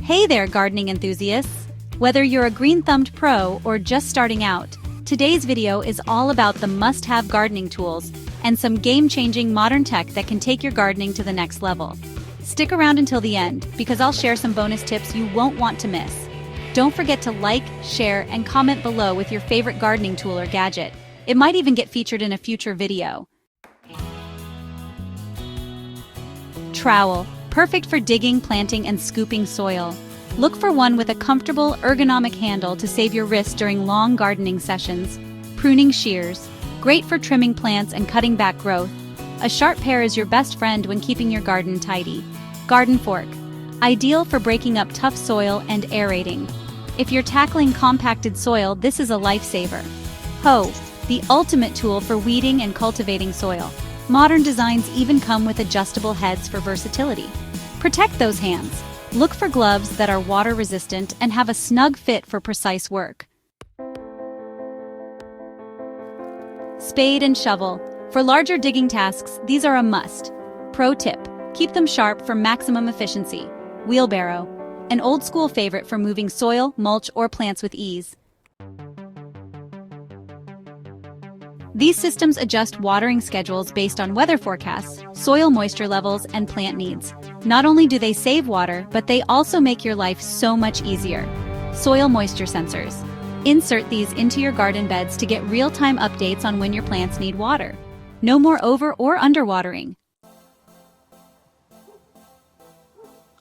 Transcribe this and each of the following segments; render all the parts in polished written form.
Hey there, gardening enthusiasts! Whether you're a green-thumbed pro or just starting out, today's video is all about the must-have gardening tools and some game-changing modern tech that can take your gardening to the next level. Stick around until the end because I'll share some bonus tips you won't want to miss. Don't forget to like, share, and comment below with your favorite gardening tool or gadget. It might even get featured in a future video. Trowel. Perfect for digging, planting, and scooping soil. Look for one with a comfortable, ergonomic handle to save your wrist during long gardening sessions. Pruning shears. Great for trimming plants and cutting back growth. A sharp pair is your best friend when keeping your garden tidy. Garden fork. Ideal for breaking up tough soil and aerating. If you're tackling compacted soil, this is a lifesaver. Hoe. The ultimate tool for weeding and cultivating soil. Modern designs even come with adjustable heads for versatility. Protect those hands. Look for gloves that are water-resistant and have a snug fit for precise work. Spade and shovel. For larger digging tasks, these are a must. Pro tip: keep them sharp for maximum efficiency. Wheelbarrow. An old-school favorite for moving soil, mulch, or plants with ease. These systems adjust watering schedules based on weather forecasts, soil moisture levels, and plant needs. Not only do they save water, but they also make your life so much easier. Soil moisture sensors. Insert these into your garden beds to get real-time updates on when your plants need water. No more over- or underwatering.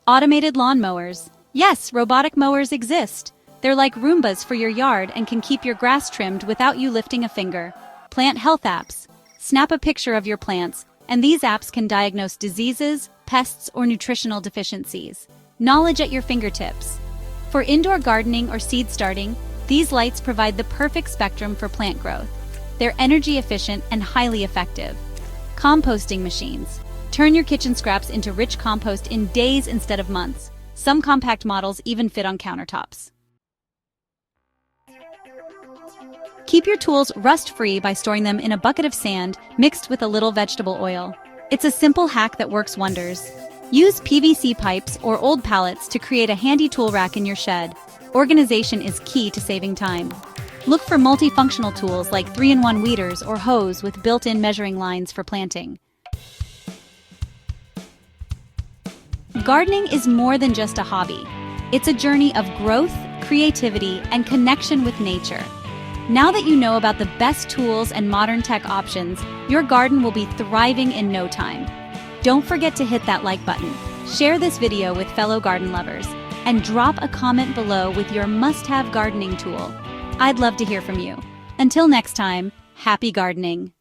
Automated lawn mowers. Yes, robotic mowers exist. They're like Roombas for your yard and can keep your grass trimmed without you lifting a finger. Plant health apps. Snap a picture of your plants, and these apps can diagnose diseases, pests, or nutritional deficiencies. Knowledge at your fingertips. For indoor gardening or seed starting, these lights provide the perfect spectrum for plant growth. They're energy efficient and highly effective. Composting machines. Turn your kitchen scraps into rich compost in days instead of months. Some compact models even fit on countertops. Keep your tools rust-free by storing them in a bucket of sand mixed with a little vegetable oil. It's a simple hack that works wonders. Use PVC pipes or old pallets to create a handy tool rack in your shed. Organization is key to saving time. Look for multifunctional tools like 3-in-1 weeders or hose with built-in measuring lines for planting. Gardening is more than just a hobby. It's a journey of growth, creativity, and connection with nature. Now that you know about the best tools and modern tech options, your garden will be thriving in no time. Don't forget to hit that like button, share this video with fellow garden lovers, and drop a comment below with your must-have gardening tool. I'd love to hear from you. Until next time, happy gardening!